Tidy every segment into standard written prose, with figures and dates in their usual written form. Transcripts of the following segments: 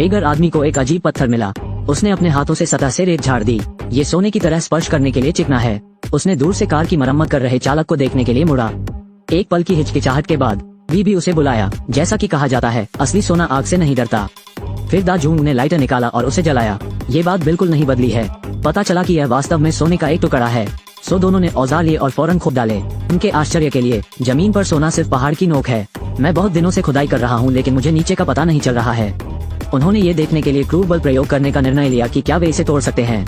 बेगर आदमी को एक अजीब पत्थर मिला। उसने अपने हाथों से सतह से रेत झाड़ दी। ये सोने की तरह स्पर्श करने के लिए चिकना है। उसने दूर से कार की मरम्मत कर रहे चालक को देखने के लिए मुड़ा। एक पल की हिचकिचाहट के बाद भी उसे बुलाया। जैसा कि कहा जाता है, असली सोना आग से नहीं डरता। फिर दा जूंग ने लाइटर निकाला और उसे जलाया। ये बात बिल्कुल नहीं बदली है। पता चला कि यह वास्तव में सोने का एक टुकड़ा है। सो दोनों ने औजार लिए और फौरन खोद डाले। उनके आश्चर्य के लिए जमीन पर सोना सिर्फ पहाड़ की नोक है। मैं बहुत दिनों से खुदाई कर रहा हूँ, लेकिन मुझे नीचे का पता नहीं चल रहा है। उन्होंने ये देखने के लिए क्रूर बल प्रयोग करने का निर्णय लिया कि क्या वे इसे तोड़ सकते हैं,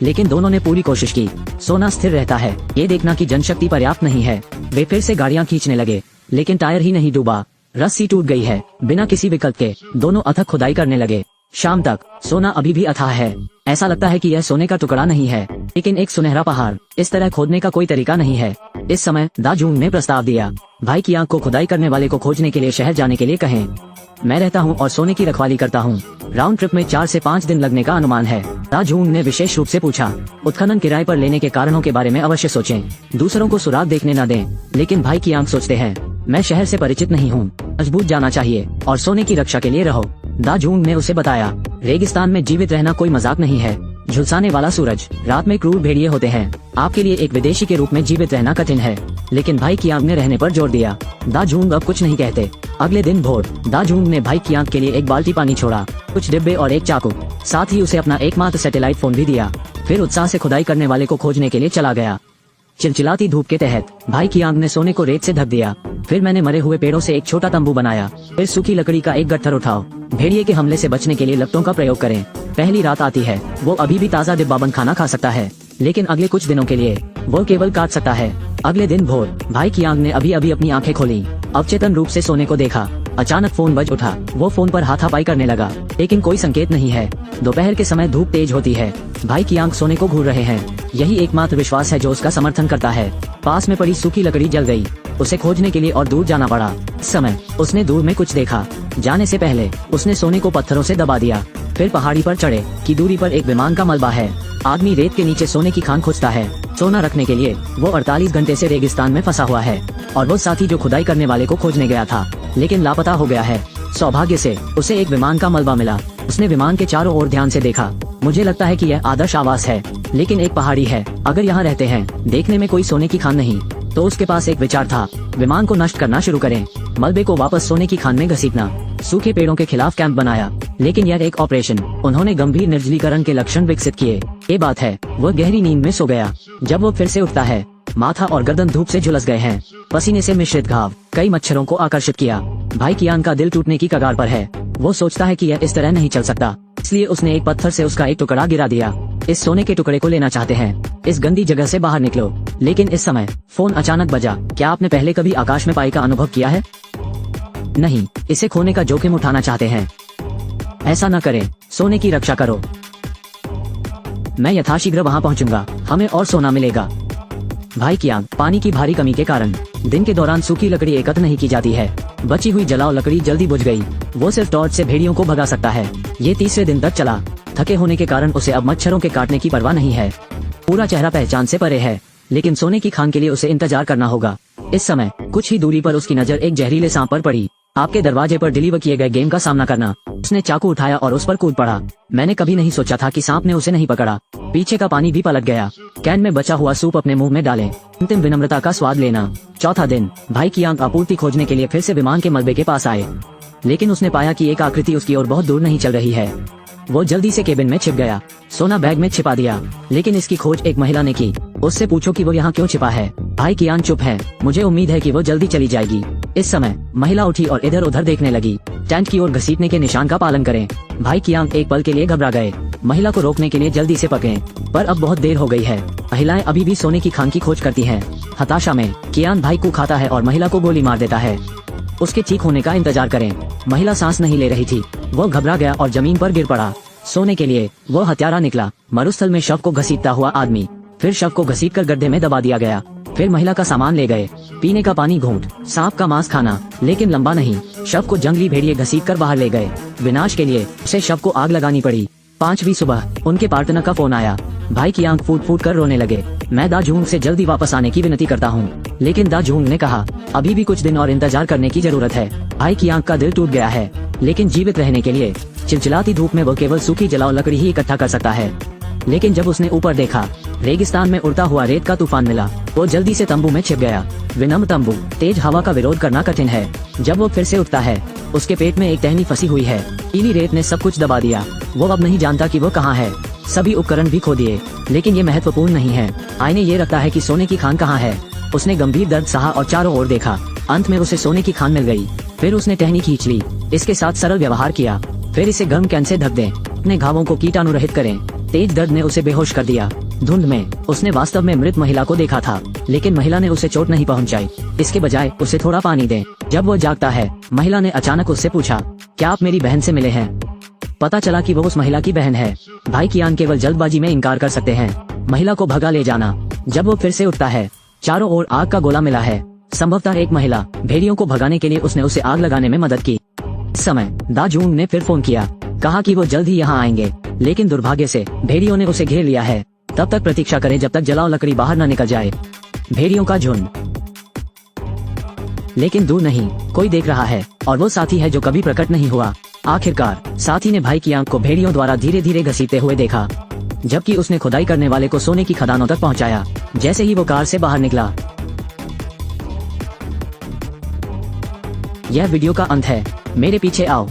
लेकिन दोनों ने पूरी कोशिश की। सोना स्थिर रहता है, ये देखना कि जनशक्ति पर्याप्त नहीं है। वे फिर से गाड़ियां खींचने लगे, लेकिन टायर ही नहीं डूबा। रस्सी टूट गई है। बिना किसी विकल्प के दोनों अथक खुदाई करने लगे। शाम तक सोना अभी भी अथाह है। ऐसा लगता है कि यह सोने का टुकड़ा नहीं है, लेकिन एक सुनहरा पहाड़। इस तरह खोदने का कोई तरीका नहीं है। इस समय दा जूंग ने प्रस्ताव दिया, भाई की आंख को खुदाई करने वाले को खोजने के लिए शहर जाने के लिए कहें। मैं रहता हूँ और सोने की रखवाली करता हूँ। राउंड ट्रिप में 4 से 5 दिन लगने का अनुमान है। दा जूंग ने विशेष रूप से पूछा। उत्खनन किराए पर लेने के कारणों के बारे में अवश्य सोचें। दूसरों को सुराग देखने न दें, लेकिन भाई की आंख सोचते हैं। मैं शहर से परिचित नहीं हूँ। मजबूत जाना चाहिए और सोने की रक्षा के लिए रहो। दा जूंग ने उसे बताया, रेगिस्तान में जीवित रहना कोई मजाक नहीं है। झुलसाने वाला सूरज, रात में क्रूर भेड़िए होते हैं। आपके लिए एक विदेशी के रूप में जीवित रहना कठिन है। लेकिन भाई की आंख ने रहने पर जोर दिया। दा जूंग अब कुछ नहीं कहते। अगले दिन भोर दा जूंग ने भाई की आंख के लिए एक बाल्टी पानी छोड़ा, कुछ डिब्बे और एक चाकू। साथ ही उसे अपना एकमात्र सैटेलाइट फोन भी दिया। फिर उत्साह से खुदाई करने वाले को खोजने के लिए चला गया। चिलचिलाती धूप के तहत भाई की आंख ने सोने को रेत से ढक दिया। फिर मैंने मरे हुए पेड़ों से एक छोटा तंबू बनाया। फिर सूखी लकड़ी का एक गट्ठर उठाओ। भेड़िए के हमले से बचने के लिए लपटों का प्रयोग करें। पहली रात आती है, वो अभी भी ताज़ा डिब्बाबंद खाना खा सकता है, लेकिन अगले कुछ दिनों के लिए वो केवल काट सकता है। अगले दिन भोर भाई की आंख ने अभी अभी अपनी आंखें खोली। अवचेतन रूप से सोने को देखा। अचानक फोन बज उठा। वो फोन पर हाथापाई करने लगा, लेकिन कोई संकेत नहीं है। दोपहर के समय धूप तेज होती है। भाई की आंख सोने को घूर रहे हैं। यही एकमात्र विश्वास है जो उसका समर्थन करता है। पास में पड़ी सूखी लकड़ी जल गई। उसे खोजने के लिए और दूर जाना पड़ा। इस समय उसने दूर में कुछ देखा। जाने से पहले उसने सोने को पत्थरों से दबा दिया। फिर पहाड़ी पर चढ़े की दूरी पर एक विमान का मलबा है। आदमी रेत के नीचे सोने की खान खोजता है। सोना रखने के लिए वो 48 घंटे से रेगिस्तान में फंसा हुआ है, और वो साथी जो खुदाई करने वाले को खोजने गया था, लेकिन लापता हो गया है। सौभाग्य से उसे एक विमान का मलबा मिला। उसने विमान के चारों ओर ध्यान से देखा। मुझे लगता है कि यह आदर्श आवास है, लेकिन एक पहाड़ी है। अगर यहाँ रहते हैं, देखने में कोई सोने की खान नहीं, तो उसके पास एक विचार था, विमान को नष्ट करना शुरू करें, मलबे को वापस सोने की खान में घसीटना। सूखे पेड़ों के खिलाफ कैंप बनाया, लेकिन यह एक ऑपरेशन। उन्होंने गंभीर निर्जलीकरण के लक्षण विकसित किए। ये बात है, वो गहरी नींद में सो गया। जब वो फिर से उठता है, माथा और गर्दन धूप से झुलस गए हैं। पसीने से मिश्रित घाव कई मच्छरों को आकर्षित किया। भाई की आंख का दिल टूटने की कगार पर है। वो सोचता है कि यह इस तरह नहीं चल सकता, इसलिए उसने एक पत्थर से उसका एक टुकड़ा गिरा दिया। इस सोने के टुकड़े को लेना चाहते हैं, इस गंदी जगह से बाहर निकलो। लेकिन इस समय फोन अचानक बजा। क्या आपने पहले कभी आकाश में पाई का अनुभव किया है? नहीं, इसे खोने का जोखिम उठाना चाहते हैं? ऐसा न करें, सोने की रक्षा करो। मैं यथाशीघ्र वहां पहुंचूंगा, हमें और सोना मिलेगा। भाई की आंख, पानी की भारी कमी के कारण दिन के दौरान सूखी लकड़ी एकत्र नहीं की जाती है। बची हुई जलाओ लकड़ी जल्दी बुझ गई। वो सिर्फ टॉर्च से भेड़ियों को भगा सकता है। ये तीसरे दिन तक चला। थके होने के कारण उसे अब मच्छरों के काटने की परवाह नहीं है। पूरा चेहरा पहचान से परे है, लेकिन सोने की खान के लिए उसे इंतजार करना होगा। इस समय कुछ ही दूरी पर उसकी नजर एक जहरीले सांप पर पड़ी। आपके दरवाजे पर डिलीवर किए गए गेम का सामना करना। उसने चाकू उठाया और उस पर कूद पड़ा। मैंने कभी नहीं सोचा था कि सांप ने उसे नहीं पकड़ा। पीछे का पानी भी पलट गया। कैन में बचा हुआ सूप अपने मुंह में डालें। अंतिम विनम्रता का स्वाद लेना। चौथा दिन भाई की आंख आपूर्ति खोजने के लिए फिर से विमान के मलबे के पास आए, लेकिन उसने पाया कि एक आकृति उसकी ओर बहुत दूर नहीं चल रही है। वो जल्दी से केबिन में छिप गया। सोना बैग में छिपा दिया, लेकिन इसकी खोज एक महिला ने की। उससे पूछो कि वो यहाँ क्यों छिपा है। भाई की आंख चुप है। मुझे उम्मीद है कि वो जल्दी चली जाएगी। इस समय महिला उठी और इधर उधर देखने लगी। टेंट की ओर घसीटने के निशान का पालन करें। भाई की आंख एक पल के लिए घबरा गए। महिला को रोकने के लिए जल्दी से पकड़ें, पर अब बहुत देर हो गई है। महिलाएं अभी भी सोने की खान की खोज करती हैं। हताशा में कियान भाई को खाता है और महिला को गोली मार देता है। उसके ठीक होने का इंतजार करें। महिला सांस नहीं ले रही थी। वो घबरा गया और जमीन पर गिर पड़ा। सोने के लिए वो हत्यारा निकला। मरुस्थल में शव को घसीटता हुआ आदमी। फिर शव को घसीटकर गड्ढे में दबा दिया गया। फिर महिला का सामान ले गए। पीने का पानी घूंट, सांप का मांस खाना, लेकिन लंबा नहीं। शव को जंगली भेड़िए घसीटकर बाहर ले गए। विनाश के लिए उसे शव को आग लगानी पड़ी। 5वीं सुबह उनके पार्टनर का फोन आया। भाई की आंख फूट फूट कर रोने लगे। मैं दा जूंग से जल्दी वापस आने की विनती करता हूँ, लेकिन दा जूंग ने कहा अभी भी कुछ दिन और इंतजार करने की जरूरत है। भाई की आंख का दिल टूट गया है, लेकिन जीवित रहने के लिए चिलचिलाती धूप में वो केवल सूखी जलाओ लकड़ी ही इकट्ठा कर सकता है। लेकिन जब उसने ऊपर देखा, रेगिस्तान में उड़ता हुआ रेत का तूफान मिला। वो जल्दी से तंबू में छिप गया। विनम्र तंबू, तेज हवा का विरोध करना कठिन है। जब वो फिर से उठता है, उसके पेट में एक टहनी फंसी हुई है। पीली रेत ने सब कुछ दबा दिया। वो अब नहीं जानता कि वो कहाँ है। सभी उपकरण भी खो दिए, लेकिन ये महत्वपूर्ण नहीं है। आईने ये रखता है कि सोने की खान कहाँ है। उसने गंभीर दर्द सहा और चारों ओर देखा। अंत में उसे सोने की खान मिल गई। फिर उसने टहनी खींच ली, इसके साथ सरल व्यवहार किया। फिर इसे गर्म कैन से ढक दें, अपने घावों को कीटाणु रहित करें। तेज दर्द ने उसे बेहोश कर दिया। धुंध में उसने वास्तव में मृत महिला को देखा था, लेकिन महिला ने उसे चोट नहीं पहुंचाई। इसके बजाय उसे थोड़ा पानी दें। जब वो जागता है, महिला ने अचानक उससे पूछा, क्या आप मेरी बहन से मिले हैं? पता चला कि वो उस महिला की बहन है। भाई कियान केवल जल्दबाजी में इनकार कर सकते हैं। महिला को भगा ले जाना। जब वो फिर से उठता है, चारों ओर आग का गोला मिला है। संभवतः एक महिला। भेड़ियों को भगाने के लिए उसने उसे आग लगाने में मदद की। इस समय दा जूंग ने फिर फोन किया, कहा कि वो जल्द ही यहाँ आएंगे, लेकिन दुर्भाग्य से भेड़ियों ने उसे घेर लिया है। तब तक प्रतीक्षा करें जब तक जलाओ लकड़ी बाहर न निकल जाए। भेड़ियों का झुंड, लेकिन दूर नहीं, कोई देख रहा है, और वो साथी है जो कभी प्रकट नहीं हुआ। आखिरकार साथी ने भाई की आंख को भेड़ियों द्वारा धीरे धीरे घसीटते हुए देखा, जबकि उसने खुदाई करने वाले को सोने की खदानों तक पहुंचाया। जैसे ही वो कार से बाहर निकला, यह वीडियो का अंत है। मेरे पीछे आओ।